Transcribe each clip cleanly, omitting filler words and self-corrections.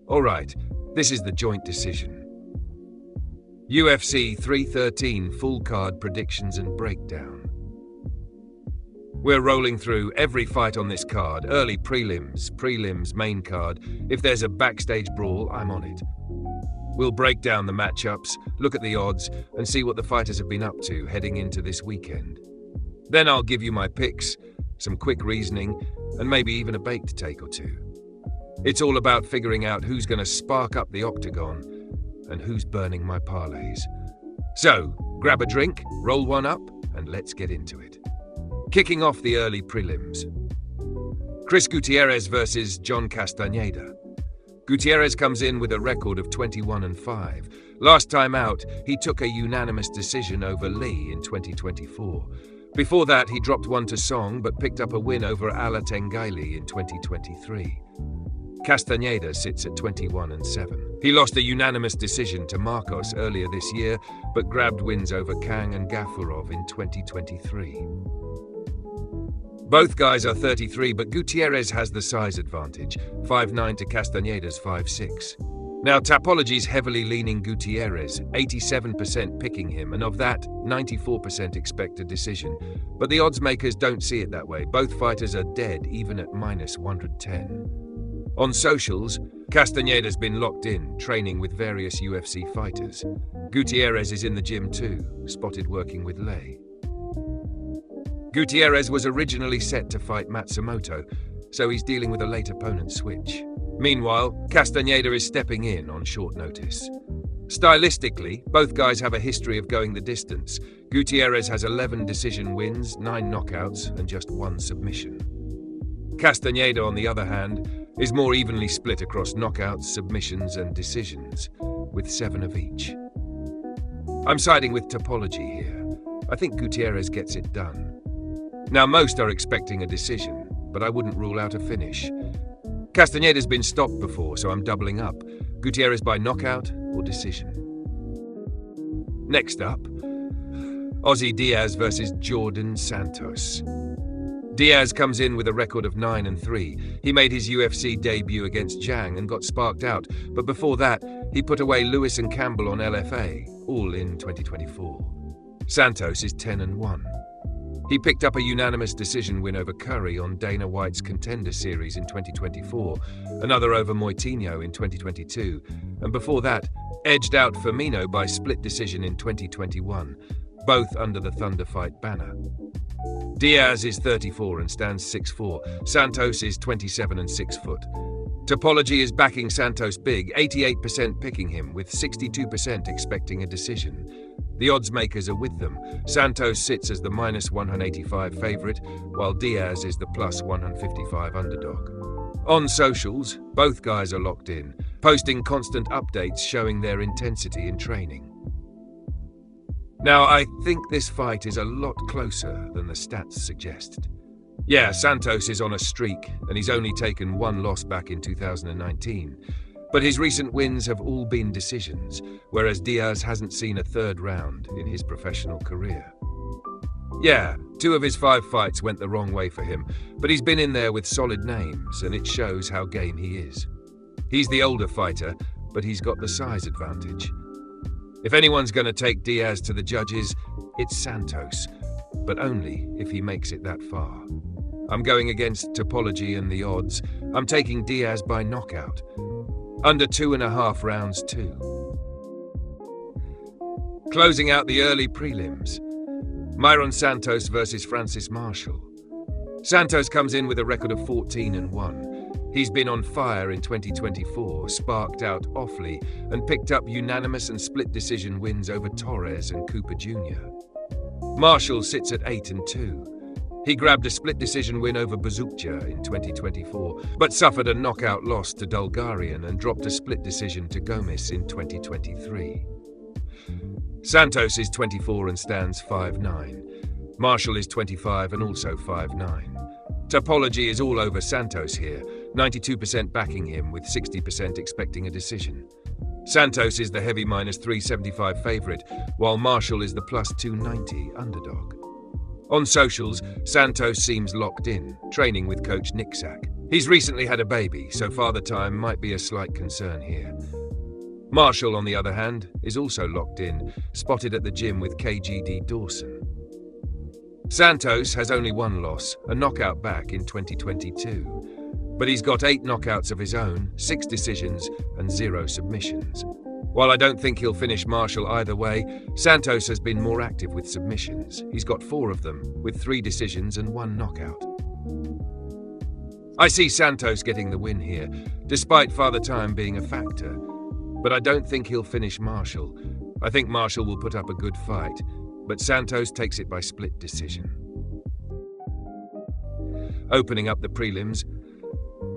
Alright, this is the joint decision. UFC 313 full card predictions and breakdown. We're rolling through every fight on this card, early prelims, main card. If there's a backstage brawl, I'm on it. We'll break down the matchups, look at the odds, and see what the fighters have been up to heading into this weekend. Then I'll give you my picks, some quick reasoning, and maybe even a baked take or two. It's all about figuring out who's going to spark up the octagon and who's burning my parlays. So, grab a drink, roll one up, and let's get into it. Kicking off the early prelims. Chris Gutierrez versus John Castaneda. Gutierrez comes in with a record of 21-5. Last time out, he took a unanimous decision over Lee in 2024. Before that, he dropped one to Song but picked up a win over Ala Tengaili in 2023. Castaneda sits at 21-7. He lost a unanimous decision to Marcos earlier this year, but grabbed wins over Kang and Gafurov in 2023. Both guys are 33, but Gutierrez has the size advantage, 5'9" to Castaneda's 5'6". Now, Tapology's heavily leaning Gutierrez, 87% picking him, and of that, 94% expect a decision. But the odds makers don't see it that way. Both fighters are dead, even at -110. On socials, Castaneda's been locked in, training with various UFC fighters. Gutierrez is in the gym too, spotted working with Lei. Gutierrez was originally set to fight Matsumoto, so he's dealing with a late opponent switch. Meanwhile, Castaneda is stepping in on short notice. Stylistically, both guys have a history of going the distance. Gutierrez has 11 decision wins, 9 knockouts, and just 1 submission. Castaneda, on the other hand, is more evenly split across knockouts, submissions, and decisions, with 7 of each. I'm siding with Tapology here. I think Gutierrez gets it done. Now, most are expecting a decision, but I wouldn't rule out a finish. Castaneda's been stopped before, so I'm doubling up. Gutierrez by knockout or decision. Next up, Ozzy Diaz versus Jordan Santos. Diaz comes in with a record of 9-3. He made his UFC debut against Zhang and got sparked out, but before that, he put away Lewis and Campbell on LFA, all in 2024. Santos is 10-1. He picked up a unanimous decision win over Curry on Dana White's Contender Series in 2024, another over Moitinho in 2022, and before that, edged out Firmino by split decision in 2021, both under the Thunder Fight banner. Diaz is 34 and stands 6'4". Santos is 27 and 6 foot. Tapology is backing Santos big, 88% picking him, with 62% expecting a decision. The odds makers are with them. Santos sits as the -185 favourite, while Diaz is the +155 underdog. On socials, both guys are locked in, posting constant updates showing their intensity in training. Now, I think this fight is a lot closer than the stats suggest. Yeah, Santos is on a streak, and he's only taken 1 loss back in 2019. But his recent wins have all been decisions, whereas Diaz hasn't seen a third round in his professional career. Yeah, 2 of his 5 fights went the wrong way for him, but he's been in there with solid names, and it shows how game he is. He's the older fighter, but he's got the size advantage. If anyone's going to take Diaz to the judges, it's Santos, but only if he makes it that far. I'm going against Tapology and the odds. I'm taking Diaz by knockout. Under 2.5 rounds too. Closing out the early prelims. Myron Santos versus Francis Marshall. Santos comes in with a record of 14-1. He's been on fire in 2024, sparked out awfully, and picked up unanimous and split decision wins over Torres and Cooper Jr. Marshall sits at 8-2. He grabbed a split decision win over Bazukja in 2024, but suffered a knockout loss to Dulgarian and dropped a split decision to Gomis in 2023. Santos is 24 and stands 5'9". Marshall is 25 and also 5'9". Tapology is all over Santos here, 92% backing him with 60% expecting a decision. Santos is the heavy -375 favourite, while Marshall is the +290 underdog. On socials, Santos seems locked in, training with coach Nick Sack. He's recently had a baby, so father time might be a slight concern here. Marshall, on the other hand, is also locked in, spotted at the gym with KGD Dawson. Santos has only one loss, a knockout back in 2022. But he's got 8 knockouts of his own, 6 decisions, and 0 submissions. While I don't think he'll finish Marshall either way, Santos has been more active with submissions. He's got 4 of them, with 3 decisions and 1 knockout. I see Santos getting the win here, despite father time being a factor. But I don't think he'll finish Marshall. I think Marshall will put up a good fight, but Santos takes it by split decision. Opening up the prelims,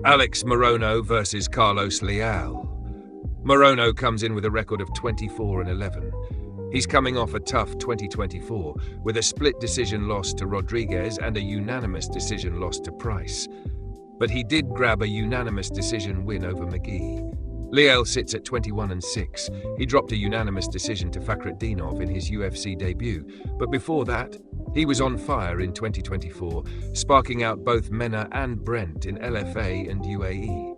Alex Morono versus Carlos Leal. Morono comes in with a record of 24-11. He's coming off a tough 2024 with a split decision loss to Rodriguez and a unanimous decision loss to Price. But he did grab a unanimous decision win over McGee. Leal sits at 21-6. He dropped a unanimous decision to Fakhretdinov in his UFC debut, but before that, he was on fire in 2024, sparking out both Mena and Brent in LFA and UAE.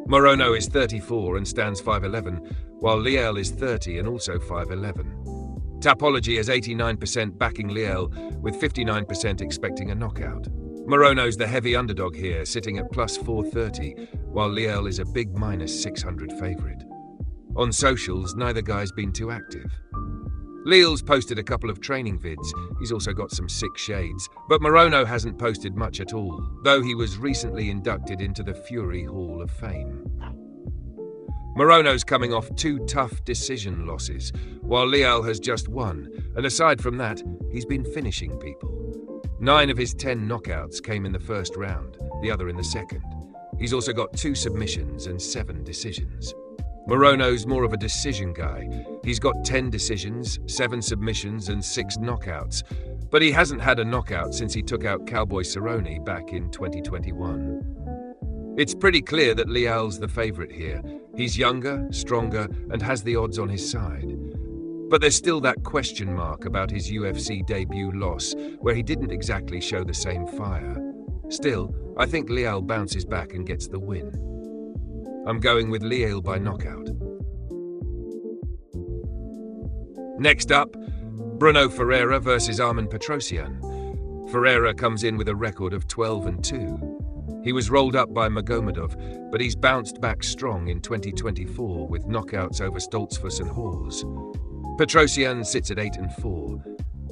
Morono is 34 and stands 5'11", while Leal is 30 and also 5'11". Tapology has 89% backing Leal, with 59% expecting a knockout. Morono's the heavy underdog here, sitting at plus 430, while Leal is a big minus 600 favourite. On socials, neither guy's been too active. Leal's posted a couple of training vids, he's also got some sick shades, but Morono hasn't posted much at all, though he was recently inducted into the Fury Hall of Fame. Morono's coming off 2 tough decision losses, while Leal has just 1, and aside from that, he's been finishing people. 9 of his 10 knockouts came in the first round, the other in the second. He's also got 2 submissions and 7 decisions. Morono's more of a decision guy. He's got 10 decisions, 7 submissions and 6 knockouts, but he hasn't had a knockout since he took out Cowboy Cerrone back in 2021. It's pretty clear that Leal's the favourite here. He's younger, stronger, and has the odds on his side. But there's still that question mark about his UFC debut loss, where he didn't exactly show the same fire. Still, I think Leal bounces back and gets the win. I'm going with Leal by knockout. Next up, Bruno Ferreira versus Armen Petrosyan. Ferreira comes in with a record of 12-2. He was rolled up by Magomedov, but he's bounced back strong in 2024 with knockouts over Stoltzfus and Hawes. Petrosyan sits at 8-4.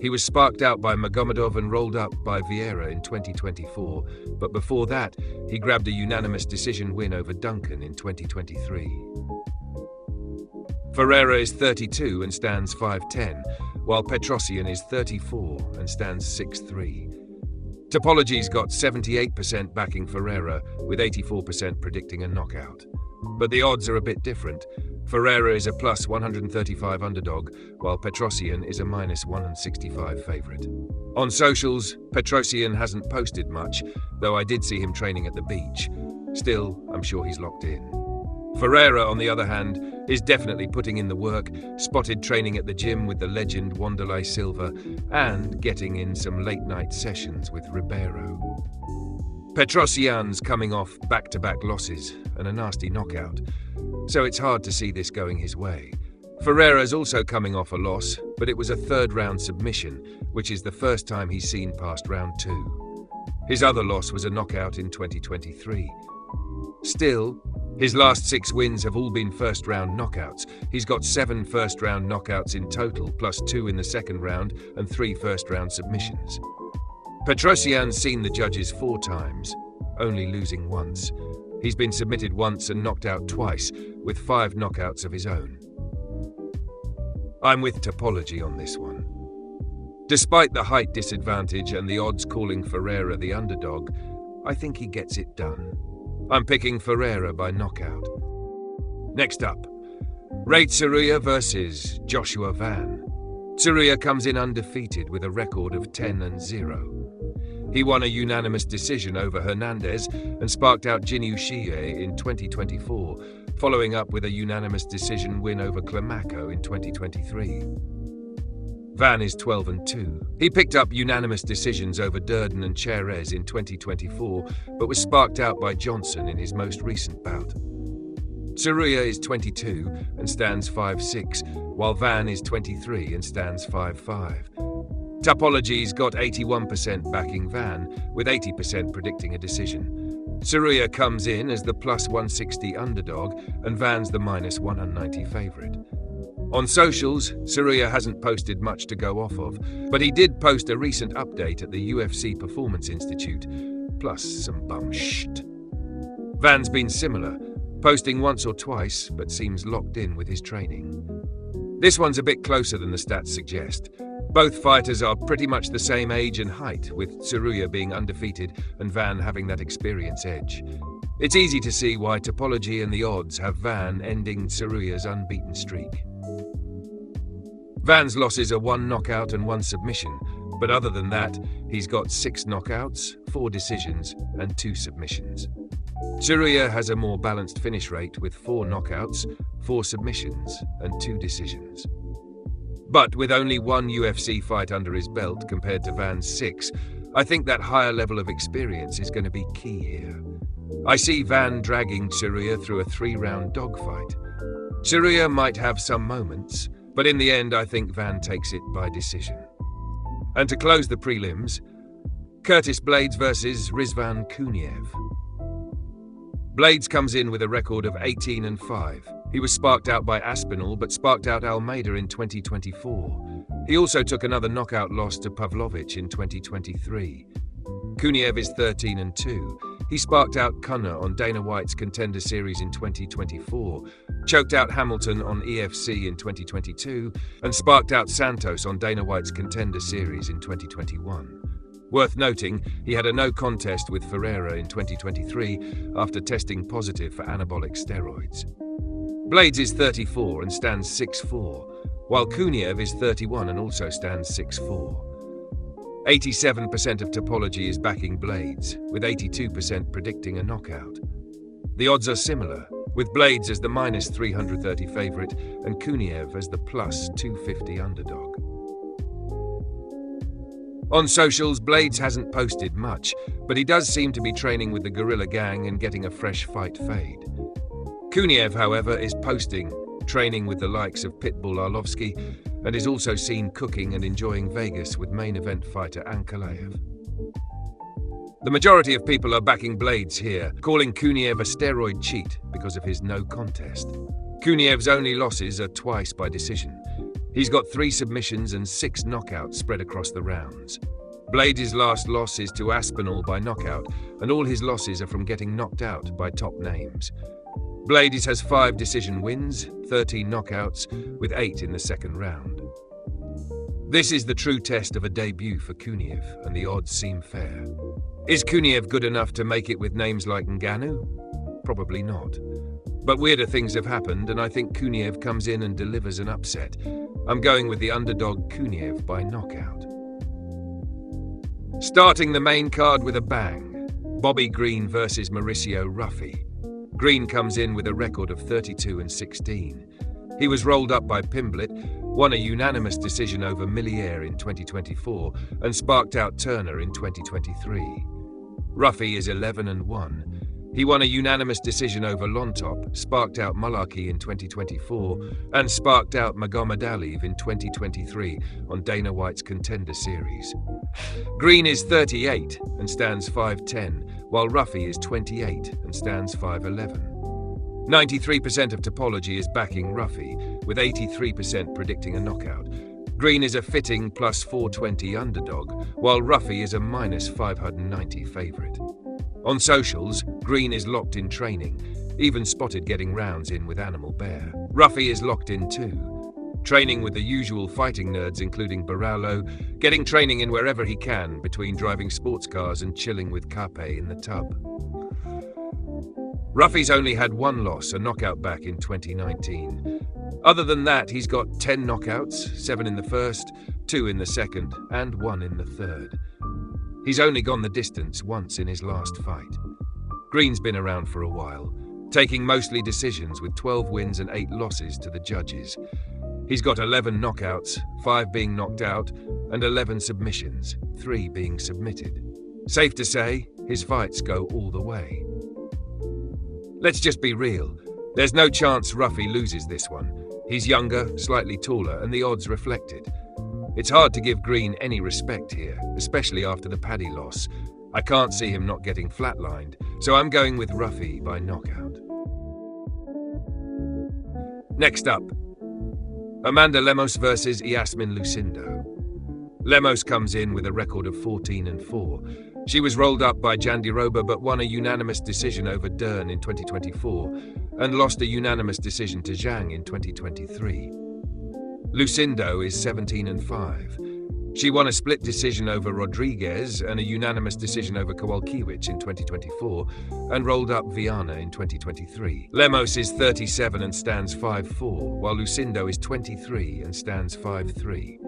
He was sparked out by Magomedov and rolled up by Vieira in 2024, but before that, he grabbed a unanimous decision win over Duncan in 2023. Ferreira is 32 and stands 5'10", while Petrosyan is 34 and stands 6'3". Topology's got 78% backing Ferreira, with 84% predicting a knockout. But the odds are a bit different. Ferreira is a plus 135 underdog, while Petrosyan is a minus 165 favourite. On socials, Petrosyan hasn't posted much, though I did see him training at the beach. Still, I'm sure he's locked in. Ferreira, on the other hand, is definitely putting in the work, spotted training at the gym with the legend Wanderlei Silva, and getting in some late-night sessions with Ribeiro. Petrosyan's coming off back-to-back losses and a nasty knockout, so it's hard to see this going his way. Ferreira's also coming off a loss, but it was a third-round submission, which is the first time he's seen past round 2. His other loss was a knockout in 2023. Still, his last 6 wins have all been first-round knockouts. He's got 7 first-round knockouts in total, plus 2 in the second round and 3 first-round submissions. Petrosyan's seen the judges 4 times, only losing once. He's been submitted once and knocked out twice, with 5 knockouts of his own. I'm with Topology on this one. Despite the height disadvantage and the odds calling Ferreira the underdog, I think he gets it done. I'm picking Ferreira by knockout. Next up, Ray Tsuruya versus Joshua Van. Tsuruya comes in undefeated with a record of 10-0. He won a unanimous decision over Hernandez and sparked out Jinyu Shiye in 2024, following up with a unanimous decision win over Climaco in 2023. Van is 12-2. He picked up unanimous decisions over Durden and Cherez in 2024, but was sparked out by Johnson in his most recent bout. Tsuruya is 22 and stands 5'6", while Van is 23 and stands 5'5". Topology's got 81% backing Van, with 80% predicting a decision. Tsuruya comes in as the +160 underdog, and Van's the -190 favourite. On socials, Tsuruya hasn't posted much to go off of, but he did post a recent update at the UFC Performance Institute, plus some bum shit. Van's been similar, posting once or twice, but seems locked in with his training. This one's a bit closer than the stats suggest. Both fighters are pretty much the same age and height, with Tsuruya being undefeated and Van having that experience edge. It's easy to see why Topology and the odds have Van ending Tsuruya's unbeaten streak. Van's losses are 1 knockout and 1 submission, but other than that, he's got 6 knockouts, 4 decisions, and 2 submissions. Tsuruya has a more balanced finish rate with 4 knockouts, 4 submissions, and 2 decisions. But with only 1 UFC fight under his belt compared to Van's 6, I think that higher level of experience is going to be key here. I see Van dragging Tsuruya through a 3-round dogfight. Tsuruya might have some moments, but in the end I think Van takes it by decision. And to close the prelims, Curtis Blaydes versus Rizvan Kuniev. Blaydes comes in with a record of 18-5. He was sparked out by Aspinall, but sparked out Almeida in 2024. He also took another knockout loss to Pavlovich in 2023. Kuniev is 13-2. He sparked out Cunner on Dana White's Contender Series in 2024, choked out Hamilton on EFC in 2022, and sparked out Santos on Dana White's Contender Series in 2021. Worth noting, he had a no contest with Ferreira in 2023 after testing positive for anabolic steroids. Blaydes is 34 and stands 6'4", while Kuniev is 31 and also stands 6'4". 87% of Topology is backing Blaydes, with 82% predicting a knockout. The odds are similar, with Blaydes as the -330 favourite and Kuniev as the +250 underdog. On socials, Blaydes hasn't posted much, but he does seem to be training with the Guerrilla Gang and getting a fresh fight fade. Kuniev, however, is posting, training with the likes of Pitbull Arlovsky, and is also seen cooking and enjoying Vegas with main event fighter Ankalaev. The majority of people are backing Blaydes here, calling Kuniev a steroid cheat because of his no contest. Kuniev's only losses are twice by decision. He's got 3 submissions and 6 knockouts spread across the rounds. Blaydes' last loss is to Aspinall by knockout, and all his losses are from getting knocked out by top names. Blaydes has 5 decision wins, 13 knockouts, with 8 in the second round. This is the true test of a debut for Kuniev, and the odds seem fair. Is Kuniev good enough to make it with names like Ngannou? Probably not. But weirder things have happened, and I think Kuniev comes in and delivers an upset. I'm going with the underdog Kuniev by knockout. Starting the main card with a bang, Bobby Green versus Mauricio Ruffy. Green comes in with a record of 32-16. He was rolled up by Pimblett, won a unanimous decision over Milliere in 2024, and sparked out Turner in 2023. Ruffy is 11-1. He won a unanimous decision over Lontop, sparked out Mullarkey in 2024, and sparked out Magomedaliev in 2023 on Dana White's Contender Series. Green is 38 and stands 5'10", while Ruffy is 28 and stands 5'11". 93% of Topology is backing Ruffy, with 83% predicting a knockout. Green is a fitting +420 underdog, while Ruffy is a -590 favourite. On socials, Green is locked in training, even spotted getting rounds in with Animal Bear. Ruffy is locked in too, training with the usual fighting nerds including Barallo, getting training in wherever he can between driving sports cars and chilling with Cape in the tub. Ruffy's only had 1 loss, a knockout back in 2019. Other than that, he's got 10 knockouts, 7 in the first, 2 in the second, and 1 in the third. He's only gone the distance once in his last fight. Green's been around for a while, taking mostly decisions with 12 wins and 8 losses to the judges. He's got 11 knockouts, 5 being knocked out, and 11 submissions, 3 being submitted. Safe to say, his fights go all the way. Let's just be real. There's no chance Ruffy loses this one. He's younger, slightly taller, and the odds reflect it. It's hard to give Green any respect here, especially after the Paddy loss. I can't see him not getting flatlined, so I'm going with Ruffy by knockout. Next up, Amanda Lemos versus Yasmin Lucindo. Lemos comes in with a record of 14-4. She was rolled up by Jandiroba but won a unanimous decision over Dern in 2024 and lost a unanimous decision to Zhang in 2023. Lucindo is 17-5. She won a split decision over Rodriguez and a unanimous decision over Kowalkiewicz in 2024 and rolled up Viana in 2023. Lemos is 37 and stands 5'4", while Lucindo is 23 and stands 5'3".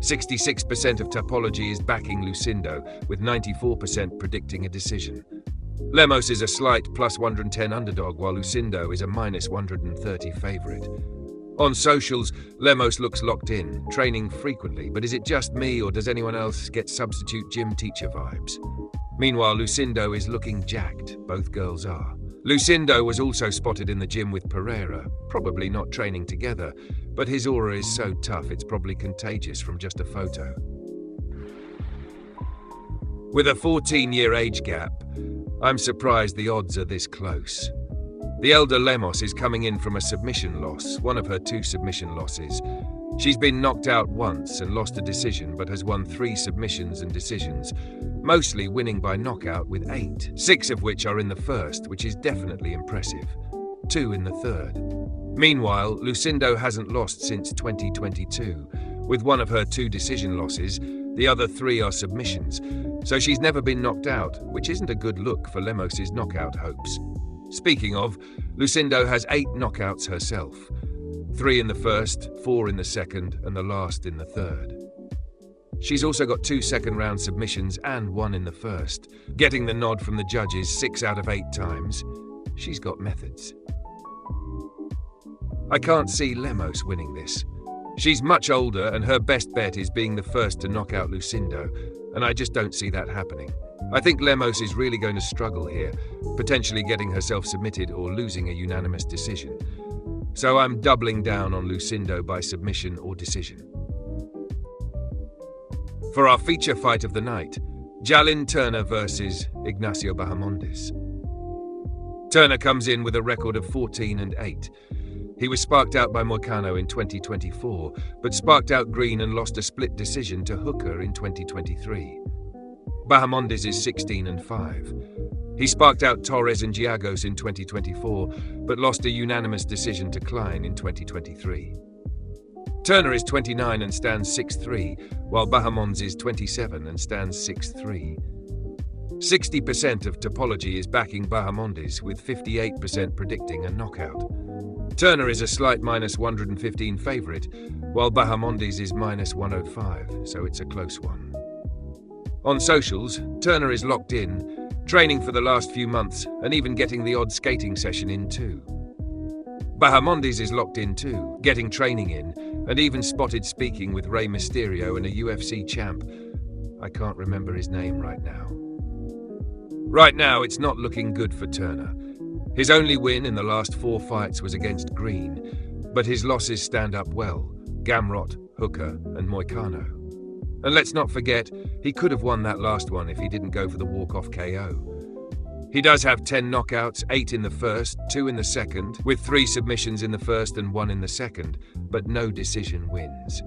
66% of Topology is backing Lucindo, with 94% predicting a decision. Lemos is a slight plus 110 underdog, while Lucindo is a minus 130 favourite. On socials, Lemos looks locked in, training frequently, but is it just me or does anyone else get substitute gym teacher vibes? Meanwhile, Lucindo is looking jacked, both girls are. Lucindo was also spotted in the gym with Pereira, probably not training together, but his aura is so tough it's probably contagious from just a photo. With a 14-year age gap, I'm surprised the odds are this close. The elder Lemos is coming in from a submission loss, one of her 2 submission losses. She's been knocked out once and lost a decision, but has won 3 submissions and decisions, mostly winning by knockout with 8, 6 of which are in the first, which is definitely impressive, 2 in the third. Meanwhile, Lucindo hasn't lost since 2022, with one of her 2 decision losses. The other 3 are submissions, so she's never been knocked out, which isn't a good look for Lemos's knockout hopes. Speaking of, Lucindo has 8 knockouts herself, 3 in the first, 4 in the second, and the last in the third. She's also got 2 second-round submissions and 1 in the first, getting the nod from the judges 6 out of 8 times. She's got methods. I can't see Lemos winning this. She's much older and her best bet is being the first to knock out Lucindo, and I just don't see that happening. I think Lemos is really going to struggle here, potentially getting herself submitted or losing a unanimous decision. So I'm doubling down on Lucindo by submission or decision. For our feature fight of the night, Jalin Turner versus Ignacio Bahamondes. Turner comes in with a record of 14-8. He was sparked out by Moicano in 2024, but sparked out Green and lost a split decision to Hooker in 2023. Bahamondes is 16-5. He sparked out Torres and Giagos in 2024, but lost a unanimous decision to Klein in 2023. Turner is 29 and stands 6'3", while Bahamondes is 27 and stands 6'3". 60% of Topology is backing Bahamondes, with 58% predicting a knockout. Turner is a slight minus 115 favourite, while Bahamondes is minus 105, so it's a close one. On socials, Turner is locked in, training for the last few months and even getting the odd skating session in too. Bahamondes is locked in too, getting training in, and even spotted speaking with Rey Mysterio and a UFC champ. I can't remember his name right now. Right now, it's not looking good for Turner. His only win in the last 4 fights was against Green, but his losses stand up well: Gamrot, Hooker, and Moicano. And let's not forget, he could have won that last one if he didn't go for the walk-off KO. He does have 10 knockouts, 8 in the first, 2 in the second, with 3 submissions in the first and 1 in the second, but no decision wins.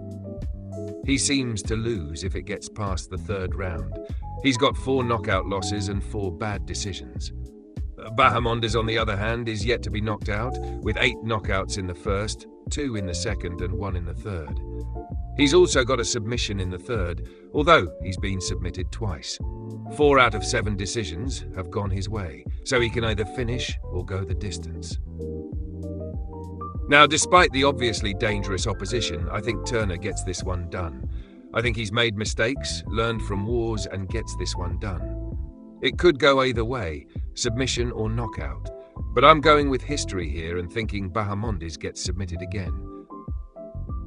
He seems to lose if it gets past the 3rd round. He's got 4 knockout losses and 4 bad decisions. Bahamondes, on the other hand, is yet to be knocked out, with 8 knockouts in the first, 2 in the second and 1 in the third. He's also got a submission in the third, although he's been submitted twice. 4 out of 7 decisions have gone his way, so he can either finish or go the distance. Now, despite the obviously dangerous opposition, I think Turner gets this one done. I think he's made mistakes, learned from wars, and gets this one done. It could go either way, submission or knockout, but I'm going with history here and thinking Bahamondes gets submitted again.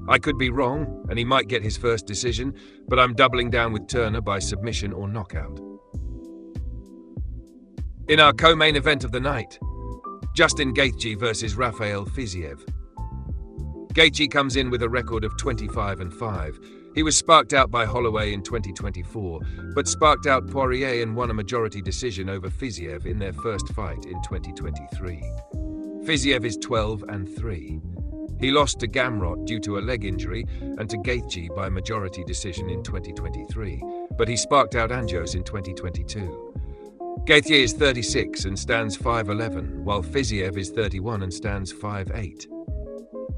I could be wrong, and he might get his first decision, but I'm doubling down with Turner by submission or knockout. In our co-main event of the night, Justin Gaethje versus Rafael Fiziev. Gaethje comes in with a record of 25-5. He was sparked out by Holloway in 2024, but sparked out Poirier and won a majority decision over Fiziev in their first fight in 2023. Fiziev is 12-3. He lost to Gamrot due to a leg injury and to Gaethje by majority decision in 2023, but he sparked out Anjos in 2022. Gaethje is 36 and stands 5'11", while Fiziev is 31 and stands 5'8".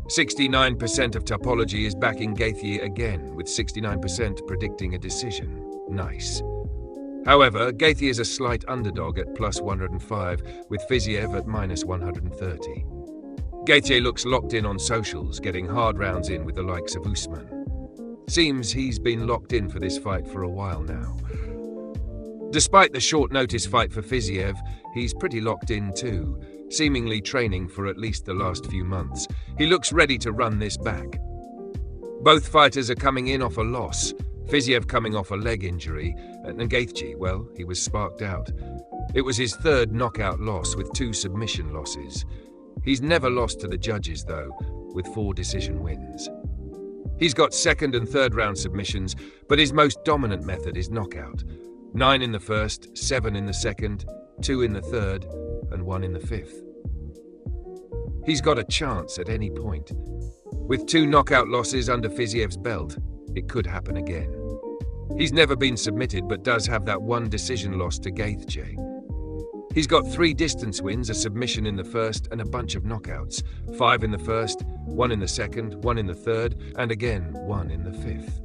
69% of Topology is backing Gaethje again, with 69% predicting a decision. Nice. However, Gaethje is a slight underdog at +105, with Fiziev at -130. Gaethje looks locked in on socials, getting hard rounds in with the likes of Usman. Seems he's been locked in for this fight for a while now. Despite the short-notice fight for Fiziev, he's pretty locked in too, seemingly training for at least the last few months. He looks ready to run this back. Both fighters are coming in off a loss, Fiziev coming off a leg injury, and Gaethje, well, he was sparked out. It was his third knockout loss with 2 submission losses. He's never lost to the judges, though, with 4 decision wins. He's got second and third round submissions, but his most dominant method is knockout. 9 in the first, 7 in the second, 2 in the third, and 1 in the fifth. He's got a chance at any point. With 2 knockout losses under Fiziev's belt, it could happen again. He's never been submitted, but does have that 1 decision loss to Gaethje. He's got 3 distance wins, a submission in the first, and a bunch of knockouts. 5 in the first, 1 in the second, 1 in the third, and again 1 in the fifth.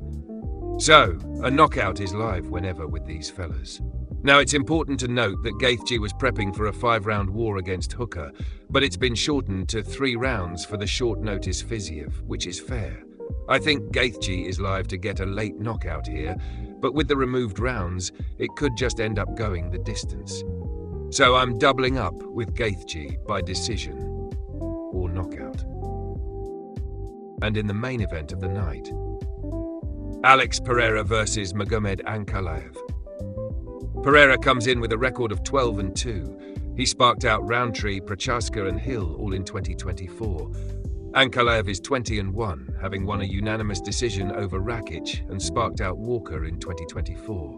So, a knockout is live whenever with these fellas. Now, it's important to note that Gaethje was prepping for a 5-round war against Hooker, but it's been shortened to 3 rounds for the short-notice Fiziev, which is fair. I think Gaethje is live to get a late knockout here, but with the removed rounds, it could just end up going the distance. So I'm doubling up with Gaethje by decision or knockout. And in the main event of the night, Alex Pereira versus Magomed Ankalaev. Pereira comes in with a record of 12-2. He sparked out Roundtree, Prochaska and Hill all in 2024. Ankalaev is 20-1, having won a unanimous decision over Rakic and sparked out Walker in 2024.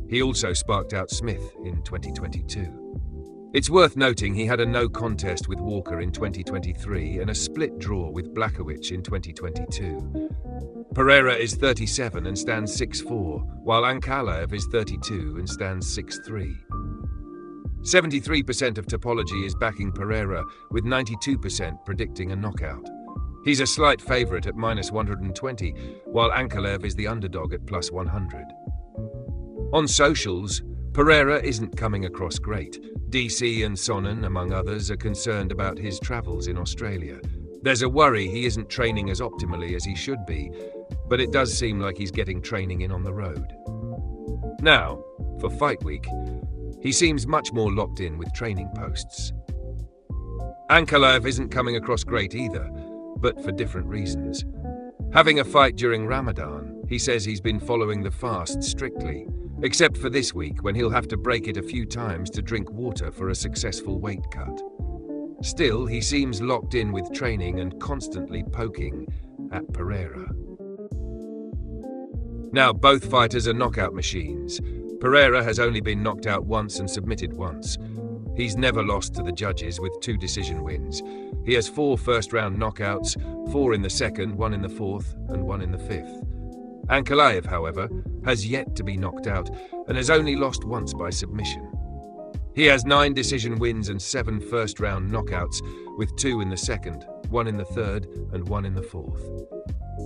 He also sparked out Smith in 2022. It's worth noting he had a no contest with Walker in 2023 and a split draw with Blachowicz in 2022. Pereira is 37 and stands 6'4", while Ankalaev is 32 and stands 6'3". 73% of Topology is backing Pereira, with 92% predicting a knockout. He's a slight favourite at -120, while Ankalaev is the underdog at +100. On socials, Pereira isn't coming across great. DC and Sonnen, among others, are concerned about his travels in Australia. There's a worry he isn't training as optimally as he should be, but it does seem like he's getting training in on the road. Now, for fight week, he seems much more locked in with training posts. Ankalaev isn't coming across great either, but for different reasons. Having a fight during Ramadan, he says he's been following the fast strictly, except for this week when he'll have to break it a few times to drink water for a successful weight cut. Still, he seems locked in with training and constantly poking at Pereira. Now, both fighters are knockout machines. Pereira has only been knocked out once and submitted once. He's never lost to the judges with 2 decision wins. He has 4 first-round knockouts, 4 in the second, 1 in the fourth, and 1 in the fifth. Ankalaev, however, has yet to be knocked out and has only lost once by submission. He has 9 decision wins and 7 first-round knockouts, with 2 in the second, 1 in the third, and 1 in the fourth.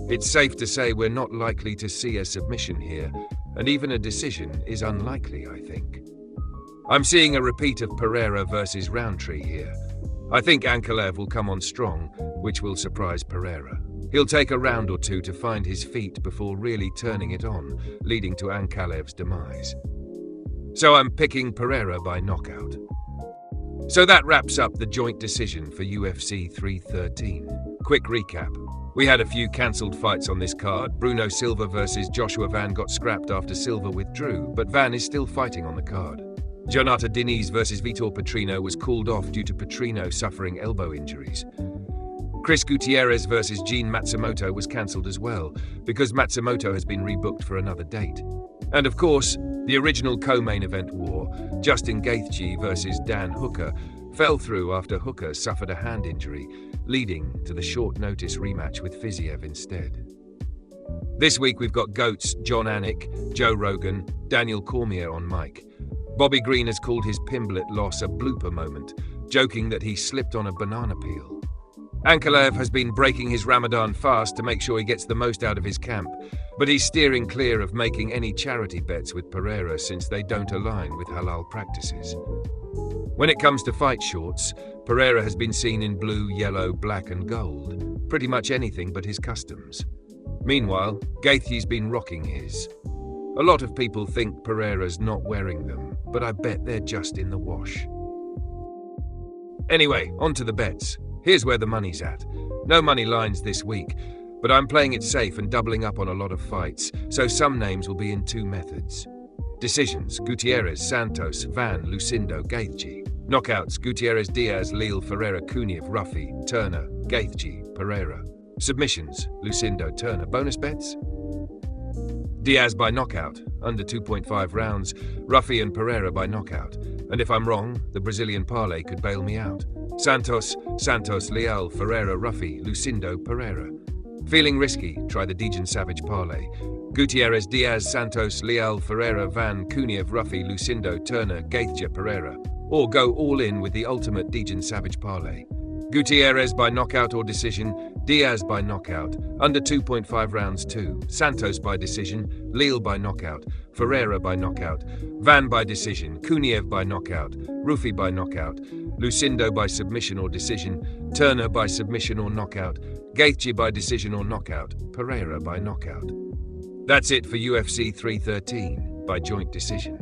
It's safe to say we're not likely to see a submission here, and even a decision is unlikely, I think. I'm seeing a repeat of Pereira versus Roundtree here. I think Ankalaev will come on strong, which will surprise Pereira. He'll take a round or 2 to find his feet before really turning it on, leading to Ankalaev's demise. So I'm picking Pereira by knockout. So that wraps up the joint decision for UFC 313. Quick recap. We had a few cancelled fights on this card. Bruno Silva versus Joshua Van got scrapped after Silva withdrew, but Van is still fighting on the card. Jonata Diniz versus Vitor Petrino was called off due to Petrino suffering elbow injuries. Chris Gutierrez versus Gene Matsumoto was cancelled as well, because Matsumoto has been rebooked for another date. And of course, the original co-main event war, Justin Gaethje versus Dan Hooker, fell through after Hooker suffered a hand injury, leading to the short-notice rematch with Fiziev instead. This week we've got GOATs John Anik, Joe Rogan, Daniel Cormier on mic. Bobby Green has called his Pimblet loss a blooper moment, joking that he slipped on a banana peel. Ankalaev has been breaking his Ramadan fast to make sure he gets the most out of his camp, but he's steering clear of making any charity bets with Pereira since they don't align with halal practices. When it comes to fight shorts, Pereira has been seen in blue, yellow, black and gold, pretty much anything but his customs. Meanwhile, Gaethje's been rocking his. A lot of people think Pereira's not wearing them, but I bet they're just in the wash. Anyway, on to the bets. Here's where the money's at. No money lines this week, but I'm playing it safe and doubling up on a lot of fights, so some names will be in two methods. Decisions: Gutierrez, Santos, Van, Lucindo, Gaethje. Knockouts: Gutierrez, Diaz, Leal, Ferreira, Kuniev, Ruffy, Turner, Gaethje, Pereira. Submissions: Lucindo, Turner. Bonus bets? Diaz by knockout, under 2.5 rounds, Ruffy and Pereira by knockout. And if I'm wrong, the Brazilian parlay could bail me out. Santos, Leal, Ferreira, Ruffy, Lucindo, Pereira. Feeling risky? Try the Dejan Savage parlay. Gutierrez, Diaz, Santos, Leal, Ferreira, Van, Kuniev, Ruffy, Lucindo, Turner, Gaethje, Pereira. Or go all in with the ultimate Dejan Savage parlay. Gutierrez by knockout or decision, Diaz by knockout, under 2.5 rounds 2, Santos by decision, Leal by knockout, Ferreira by knockout, Van by decision, Kuniev by knockout, Ruffy by knockout, Lucindo by submission or decision, Turner by submission or knockout, Gaethje by decision or knockout, Pereira by knockout. That's it for UFC 313 by joint decision.